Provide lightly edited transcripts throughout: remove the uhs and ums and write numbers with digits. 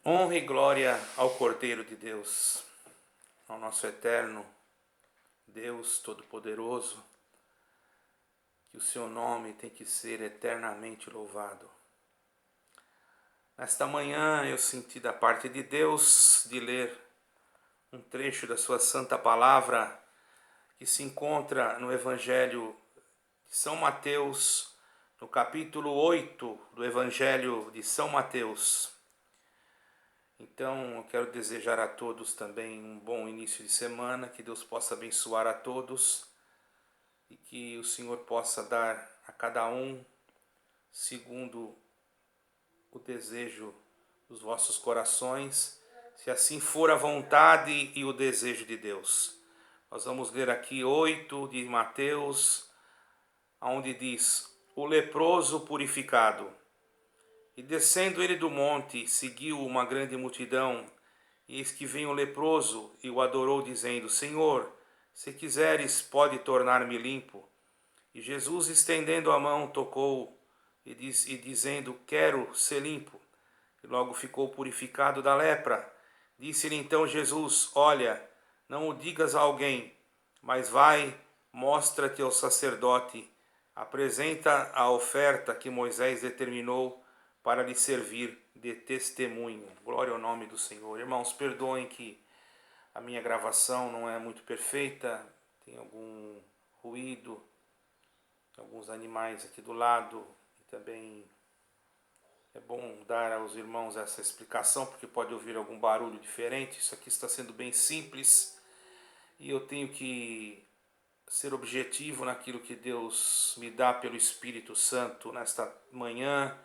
Honra e glória ao Cordeiro de Deus, ao nosso eterno Deus Todo-Poderoso, que o seu nome tem que ser eternamente louvado. Nesta manhã eu senti da parte de Deus de ler um trecho da sua santa palavra que se encontra no Evangelho de São Mateus, no capítulo 8 do Evangelho de São Mateus. Então eu quero desejar a todos também um bom início de semana, que Deus possa abençoar a todos e que o Senhor possa dar a cada um segundo o desejo dos vossos corações, se assim for a vontade e o desejo de Deus. Nós vamos ler aqui 8 de Mateus, onde diz: o leproso purificado. E descendo ele do monte, seguiu uma grande multidão, e eis que veio um leproso e o adorou, dizendo: Senhor, se quiseres, pode tornar-me limpo. E Jesus, estendendo a mão, tocou e dizendo: quero ser limpo. E logo ficou purificado da lepra. Disse-lhe então Jesus: olha, não o digas a alguém, mas vai, mostra-te ao sacerdote, apresenta a oferta que Moisés determinou para lhe servir de testemunho. Glória ao nome do Senhor. Irmãos, perdoem que a minha gravação não é muito perfeita, tem algum ruído, alguns animais aqui do lado, e também é bom dar aos irmãos essa explicação, porque pode ouvir algum barulho diferente. Isso aqui está sendo bem simples e eu tenho que ser objetivo naquilo que Deus me dá pelo Espírito Santo nesta manhã,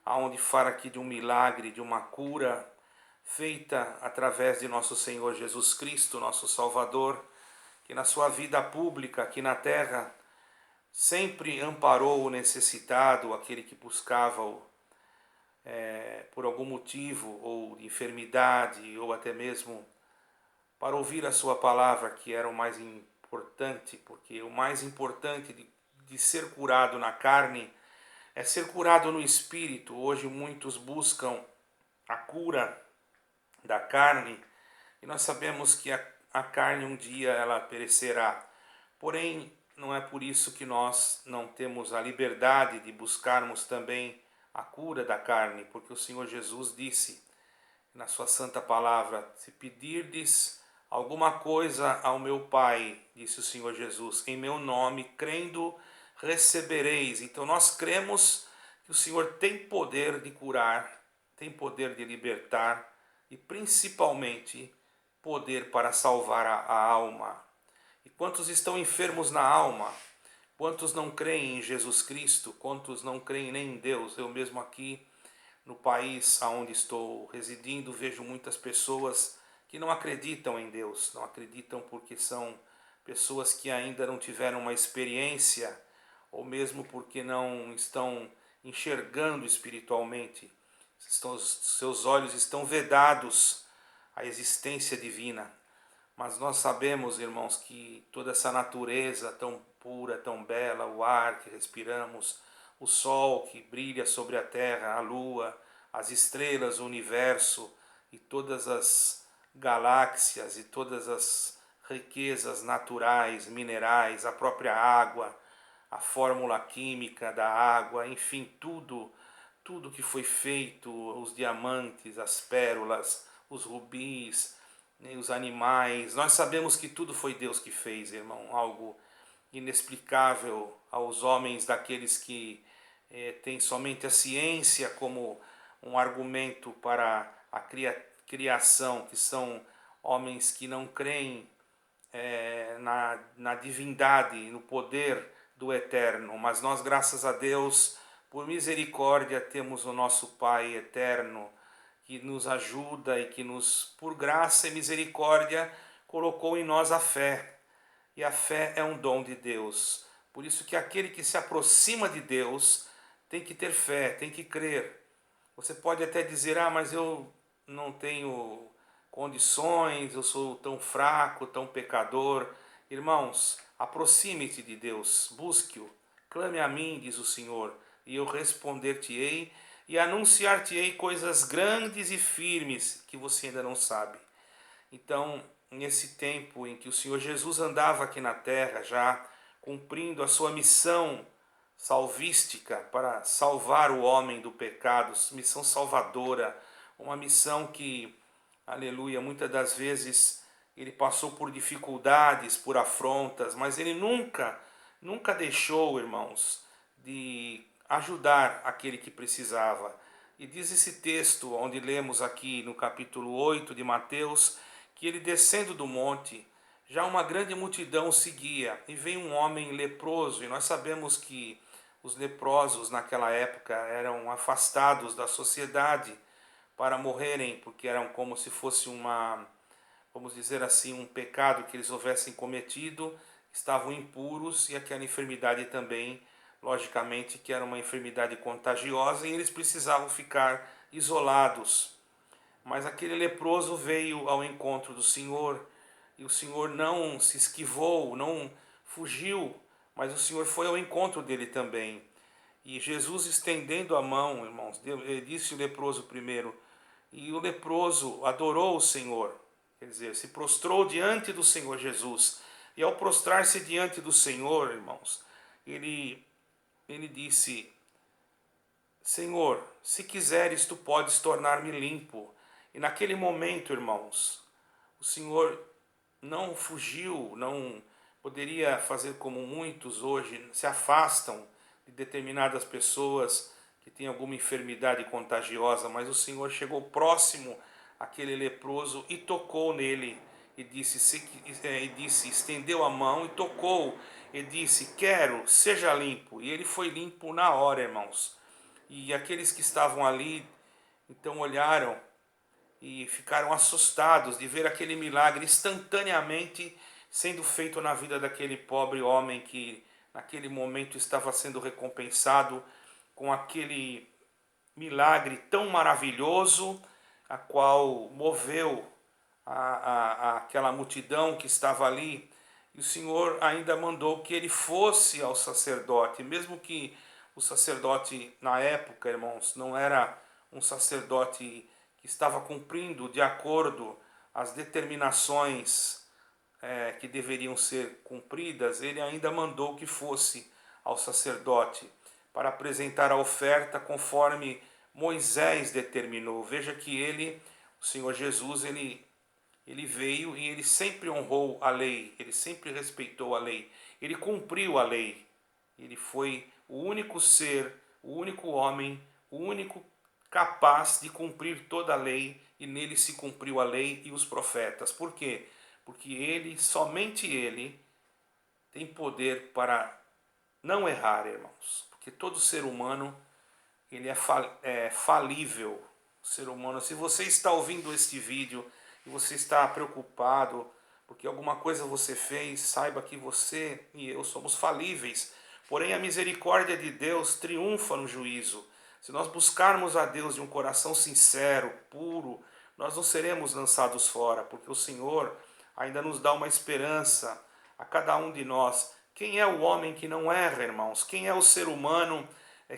aonde fala aqui de um milagre, de uma cura feita através de nosso Senhor Jesus Cristo, nosso Salvador, que na sua vida pública aqui na terra sempre amparou o necessitado, aquele que buscava-o por algum motivo, ou de enfermidade, ou até mesmo para ouvir a sua palavra, que era o mais importante, porque o mais importante de ser curado na carne é ser curado no espírito. Hoje muitos buscam a cura da carne e nós sabemos que a carne um dia ela perecerá. Porém, não é por isso que nós não temos a liberdade de buscarmos também a cura da carne, porque o Senhor Jesus disse na sua santa palavra: se pedirdes alguma coisa ao meu Pai, disse o Senhor Jesus, em meu nome, crendo, recebereis. Então nós cremos que o Senhor tem poder de curar, tem poder de libertar e principalmente poder para salvar a alma. E quantos estão enfermos na alma? Quantos não creem em Jesus Cristo? Quantos não creem nem em Deus? Eu mesmo aqui no país onde estou residindo vejo muitas pessoas que não acreditam em Deus, não acreditam porque são pessoas que ainda não tiveram uma experiência, ou mesmo porque não estão enxergando espiritualmente, seus olhos estão vedados à existência divina. Mas nós sabemos, irmãos, que toda essa natureza tão pura, tão bela, o ar que respiramos, o sol que brilha sobre a terra, a lua, as estrelas, o universo e todas as galáxias e todas as riquezas naturais, minerais, a própria água, a fórmula química da água, enfim, tudo que foi feito, os diamantes, as pérolas, os rubis, os animais. Nós sabemos que tudo foi Deus que fez, irmão, algo inexplicável aos homens daqueles que têm somente a ciência como um argumento para a criação, que são homens que não creem na divindade, no poder do eterno. Mas nós, graças a Deus, por misericórdia, temos o nosso Pai eterno, que nos ajuda e que nos, por graça e misericórdia, colocou em nós a fé. E a fé é um dom de Deus. Por isso que aquele que se aproxima de Deus tem que ter fé, tem que crer. Você pode até dizer: ah, mas eu não tenho condições, eu sou tão fraco, tão pecador. Irmãos, aproxime-te de Deus, busque-o, clame a mim, diz o Senhor, e eu responder-te-ei e anunciar-te-ei coisas grandes e firmes que você ainda não sabe. Então, nesse tempo em que o Senhor Jesus andava aqui na terra, já cumprindo a sua missão salvística para salvar o homem do pecado, missão salvadora, uma missão que, aleluia, muitas das vezes ele passou por dificuldades, por afrontas, mas ele nunca deixou, irmãos, de ajudar aquele que precisava. E diz esse texto, onde lemos aqui no capítulo 8 de Mateus, que ele descendo do monte, já uma grande multidão o seguia, e veio um homem leproso, e nós sabemos que os leprosos naquela época eram afastados da sociedade para morrerem, porque eram como se fosse vamos dizer assim, um pecado que eles houvessem cometido, estavam impuros, e aquela enfermidade também, logicamente, que era uma enfermidade contagiosa, e eles precisavam ficar isolados. Mas aquele leproso veio ao encontro do Senhor, e o Senhor não se esquivou, não fugiu, mas o Senhor foi ao encontro dele também. E Jesus, estendendo a mão, irmãos, ele disse o leproso primeiro, e o leproso adorou o Senhor, quer dizer, se prostrou diante do Senhor Jesus. E ao prostrar-se diante do Senhor, irmãos, ele disse: Senhor, se quiseres, tu podes tornar-me limpo. E naquele momento, irmãos, o Senhor não fugiu, não poderia fazer como muitos hoje se afastam de determinadas pessoas que têm alguma enfermidade contagiosa, mas o Senhor chegou próximo àquele leproso e tocou nele e disse, estendeu a mão e tocou e disse: quero, seja limpo. E ele foi limpo na hora, irmãos. E aqueles que estavam ali então olharam e ficaram assustados de ver aquele milagre instantaneamente sendo feito na vida daquele pobre homem que naquele momento estava sendo recompensado com aquele milagre tão maravilhoso, a qual moveu aquela multidão que estava ali. E o Senhor ainda mandou que ele fosse ao sacerdote, mesmo que o sacerdote na época, irmãos, não era um sacerdote que estava cumprindo de acordo as determinações que deveriam ser cumpridas, ele ainda mandou que fosse ao sacerdote para apresentar a oferta conforme Moisés determinou. Veja que ele, o Senhor Jesus, ele veio e ele sempre honrou a lei, ele sempre respeitou a lei, ele cumpriu a lei. Ele foi o único ser, o único homem, o único capaz de cumprir toda a lei, e nele se cumpriu a lei e os profetas. Por quê? Porque ele, somente ele, tem poder para não errar, irmãos. Porque todo ser humano, ele é falível. O ser humano, se você está ouvindo este vídeo e você está preocupado porque alguma coisa você fez, saiba que você e eu somos falíveis. Porém, a misericórdia de Deus triunfa no juízo. Se nós buscarmos a Deus de um coração sincero, puro, nós não seremos lançados fora, porque o Senhor ainda nos dá uma esperança a cada um de nós. Quem é o homem que não erra, irmãos? Quem é o ser humano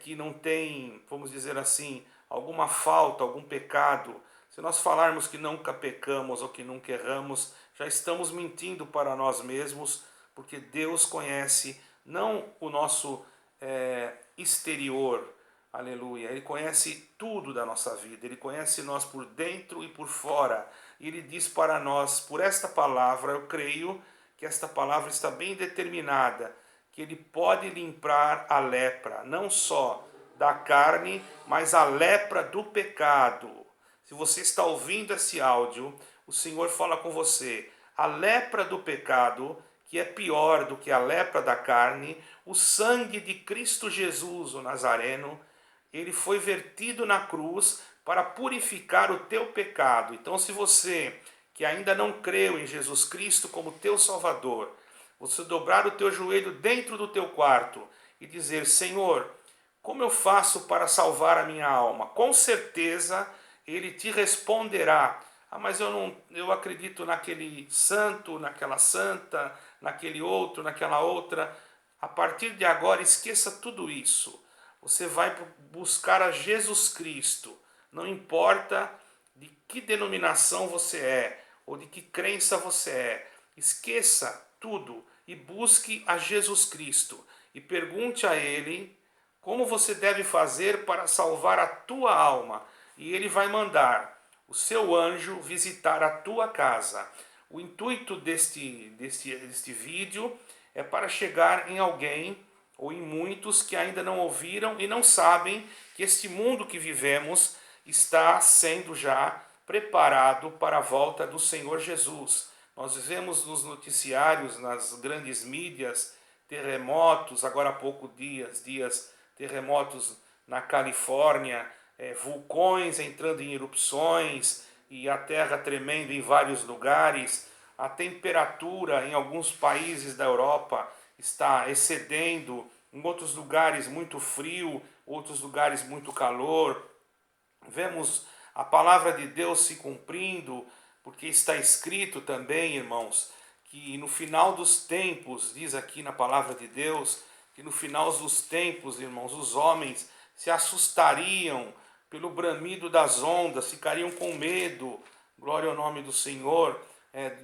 que não tem, vamos dizer assim, alguma falta, algum pecado? Se nós falarmos que nunca pecamos ou que nunca erramos, já estamos mentindo para nós mesmos, porque Deus conhece não o nosso exterior, aleluia, Ele conhece tudo da nossa vida, Ele conhece nós por dentro e por fora, e Ele diz para nós, por esta palavra, eu creio que esta palavra está bem determinada, que Ele pode limpar a lepra, não só da carne, mas a lepra do pecado. Se você está ouvindo esse áudio, o Senhor fala com você, a lepra do pecado, que é pior do que a lepra da carne, o sangue de Cristo Jesus, o Nazareno, ele foi vertido na cruz para purificar o teu pecado. Então, se você que ainda não creu em Jesus Cristo como teu Salvador, você dobrar o teu joelho dentro do teu quarto e dizer: Senhor, como eu faço para salvar a minha alma? Com certeza Ele te responderá: ah, mas eu acredito naquele santo, naquela santa, naquele outro, naquela outra. A partir de agora, esqueça tudo isso. Você vai buscar a Jesus Cristo. Não importa de que denominação você é ou de que crença você é. Esqueça tudo e busque a Jesus Cristo e pergunte a Ele como você deve fazer para salvar a tua alma. E Ele vai mandar o seu anjo visitar a tua casa. O intuito deste vídeo é para chegar em alguém ou em muitos que ainda não ouviram e não sabem que este mundo que vivemos está sendo já preparado para a volta do Senhor Jesus. Nós vemos nos noticiários, nas grandes mídias, terremotos, agora há poucos dias terremotos na Califórnia, vulcões entrando em erupções e a terra tremendo em vários lugares. A temperatura em alguns países da Europa está excedendo, em outros lugares muito frio, outros lugares muito calor. Vemos a palavra de Deus se cumprindo, porque está escrito também, irmãos, que no final dos tempos, diz aqui na palavra de Deus, que no final dos tempos, irmãos, os homens se assustariam pelo bramido das ondas, ficariam com medo, glória ao nome do Senhor,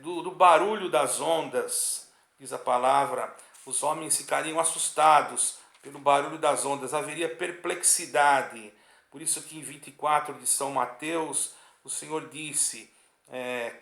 do barulho das ondas, diz a palavra, os homens ficariam assustados pelo barulho das ondas, haveria perplexidade. Por isso que em 24 de São Mateus, o Senhor disse,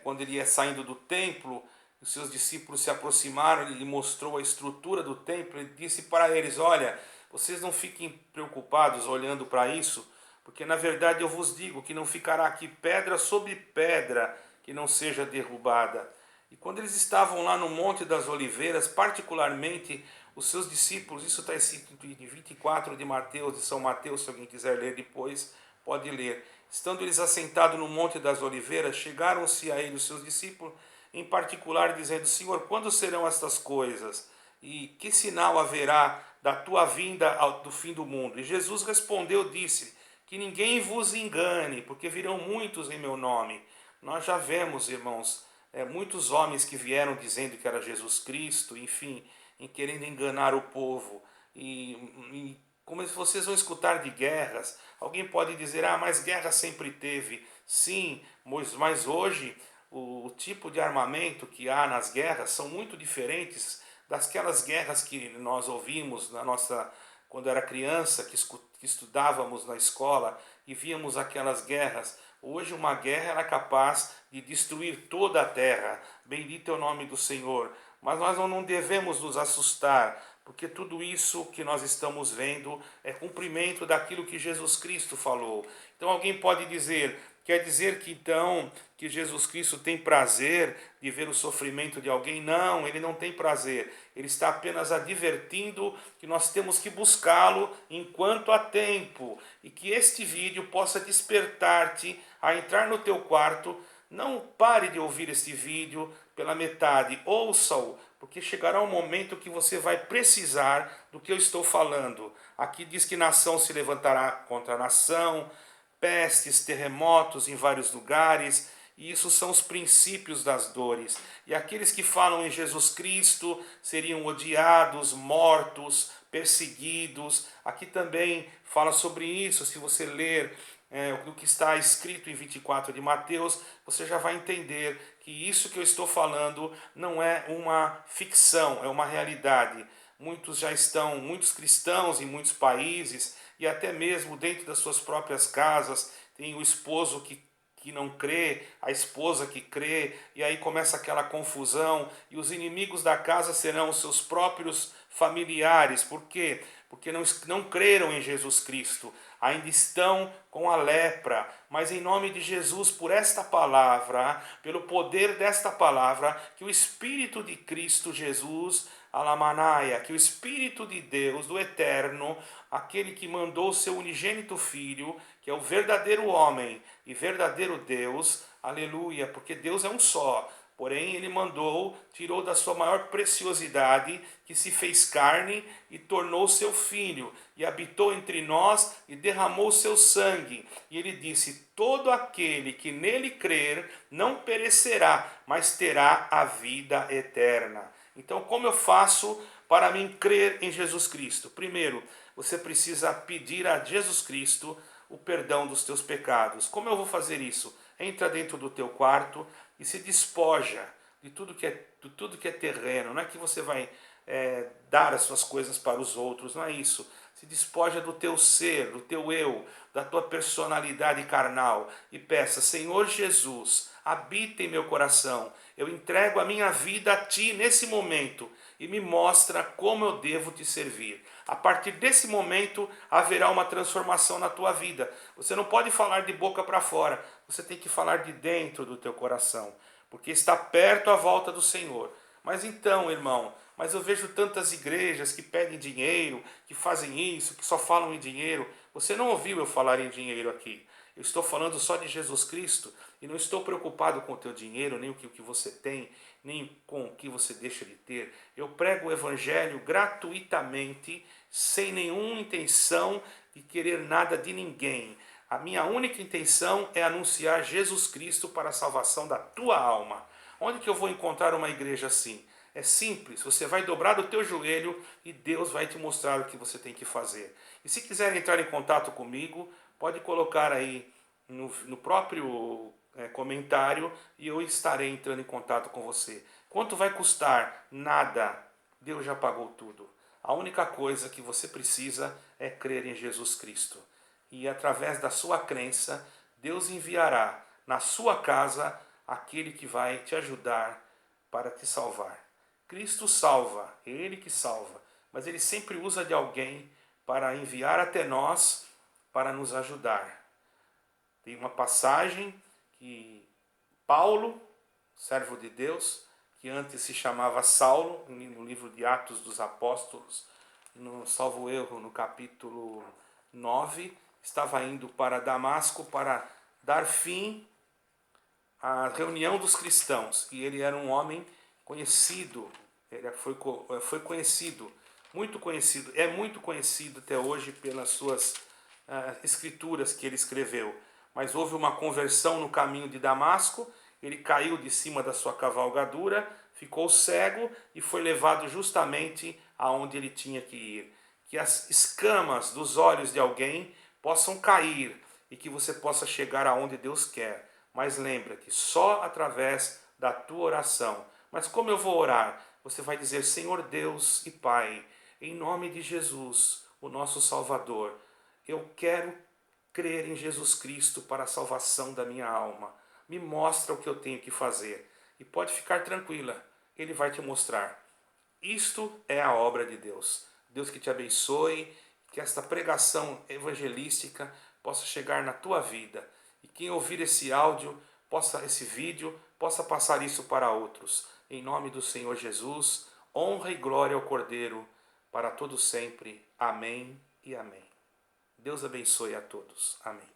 quando ele ia saindo do templo, os seus discípulos se aproximaram, ele mostrou a estrutura do templo, ele disse para eles, olha, vocês não fiquem preocupados olhando para isso, porque na verdade eu vos digo que não ficará aqui pedra sobre pedra que não seja derrubada. E quando eles estavam lá no Monte das Oliveiras, particularmente os seus discípulos, isso está escrito em 24 de Mateus, de São Mateus, se alguém quiser ler depois, pode ler. Estando eles assentados no Monte das Oliveiras, chegaram-se a ele os seus discípulos, em particular dizendo, Senhor, quando serão estas coisas? E que sinal haverá da tua vinda do fim do mundo? E Jesus respondeu, disse, que ninguém vos engane, porque virão muitos em meu nome. Nós já vemos, irmãos, muitos homens que vieram dizendo que era Jesus Cristo, enfim, em querendo enganar o povo. E como vocês vão escutar de guerras, alguém pode dizer, mas guerra sempre teve. Sim, mas hoje o tipo de armamento que há nas guerras são muito diferentes daquelas guerras que nós ouvimos quando era criança, que estudávamos na escola e víamos aquelas guerras. Hoje uma guerra é capaz de destruir toda a terra. Bendito é o nome do Senhor. Mas nós não devemos nos assustar, porque tudo isso que nós estamos vendo é cumprimento daquilo que Jesus Cristo falou. Então alguém pode dizer, quer dizer que então que Jesus Cristo tem prazer de ver o sofrimento de alguém? Não, ele não tem prazer. Ele está apenas advertindo que nós temos que buscá-lo enquanto há tempo. E que este vídeo possa despertar-te a entrar no teu quarto. Não pare de ouvir este vídeo pela metade, ouça-o, porque chegará um momento que você vai precisar do que eu estou falando. Aqui diz que nação se levantará contra nação, pestes, terremotos em vários lugares, e isso são os princípios das dores. E aqueles que falam em Jesus Cristo seriam odiados, mortos, perseguidos. Aqui também fala sobre isso, se você ler o que está escrito em 24 de Mateus, você já vai entender que isso que eu estou falando não é uma ficção, é uma realidade. Muitos cristãos em muitos países e até mesmo dentro das suas próprias casas, tem o esposo que não crê, a esposa que crê, e aí começa aquela confusão, e os inimigos da casa serão os seus próprios familiares. Por quê? Porque não creram em Jesus Cristo, ainda estão com a lepra, mas em nome de Jesus, por esta palavra, pelo poder desta palavra, que o Espírito de Cristo Jesus, Alamanaia, que o Espírito de Deus, do Eterno, aquele que mandou o seu unigênito Filho, que é o verdadeiro homem e verdadeiro Deus, aleluia, porque Deus é um só, porém ele tirou da sua maior preciosidade, que se fez carne e tornou seu Filho, e habitou entre nós e derramou seu sangue, e ele disse, todo aquele que nele crer não perecerá, mas terá a vida eterna. Então como eu faço para mim crer em Jesus Cristo? Primeiro, você precisa pedir a Jesus Cristo o perdão dos teus pecados. Como eu vou fazer isso? Entra dentro do teu quarto e se despoja de tudo que é terreno. Não é que você vai dar as suas coisas para os outros, não é isso. Se despoja do teu ser, do teu eu, da tua personalidade carnal e peça: Senhor Jesus, habita em meu coração. Eu entrego a minha vida a Ti nesse momento e me mostra como eu devo Te servir. A partir desse momento haverá uma transformação na tua vida. Você não pode falar de boca para fora, você tem que falar de dentro do teu coração, porque está perto a volta do Senhor. Mas então, irmão, mas eu vejo tantas igrejas que pedem dinheiro, que fazem isso, que só falam em dinheiro. Você não ouviu eu falar em dinheiro aqui. Eu estou falando só de Jesus Cristo e não estou preocupado com o teu dinheiro, nem o que você tem, nem com o que você deixa de ter. Eu prego o evangelho gratuitamente, sem nenhuma intenção de querer nada de ninguém. A minha única intenção é anunciar Jesus Cristo para a salvação da tua alma. Onde que eu vou encontrar uma igreja assim? É simples, você vai dobrar o teu joelho e Deus vai te mostrar o que você tem que fazer. E se quiser entrar em contato comigo, pode colocar aí no próprio comentário e eu estarei entrando em contato com você. Quanto vai custar? Nada. Deus já pagou tudo. A única coisa que você precisa é crer em Jesus Cristo. E através da sua crença, Deus enviará na sua casa aquele que vai te ajudar para te salvar. Cristo salva, é Ele que salva, mas Ele sempre usa de alguém para enviar até nós para nos ajudar. Tem uma passagem que Paulo, servo de Deus, que antes se chamava Saulo, no livro de Atos dos Apóstolos, salvo erro, no capítulo 9, estava indo para Damasco para dar fim à reunião dos cristãos. E ele era um homem conhecido, ele foi conhecido, muito conhecido, é muito conhecido até hoje pelas suas escrituras que ele escreveu. Mas houve uma conversão no caminho de Damasco, ele caiu de cima da sua cavalgadura, ficou cego e foi levado justamente aonde ele tinha que ir. Que as escamas dos olhos de alguém possam cair e que você possa chegar aonde Deus quer. Mas lembra que só através da tua oração. Mas como eu vou orar? Você vai dizer: Senhor Deus e Pai, em nome de Jesus, o nosso Salvador, eu quero crer em Jesus Cristo para a salvação da minha alma. Me mostra o que eu tenho que fazer. E pode ficar tranquila, Ele vai te mostrar. Isto é a obra de Deus. Deus que te abençoe, que esta pregação evangelística possa chegar na tua vida. E quem ouvir esse áudio, esse vídeo, possa passar isso para outros. Em nome do Senhor Jesus, honra e glória ao Cordeiro, para todo sempre. Amém e amém. Deus abençoe a todos. Amém.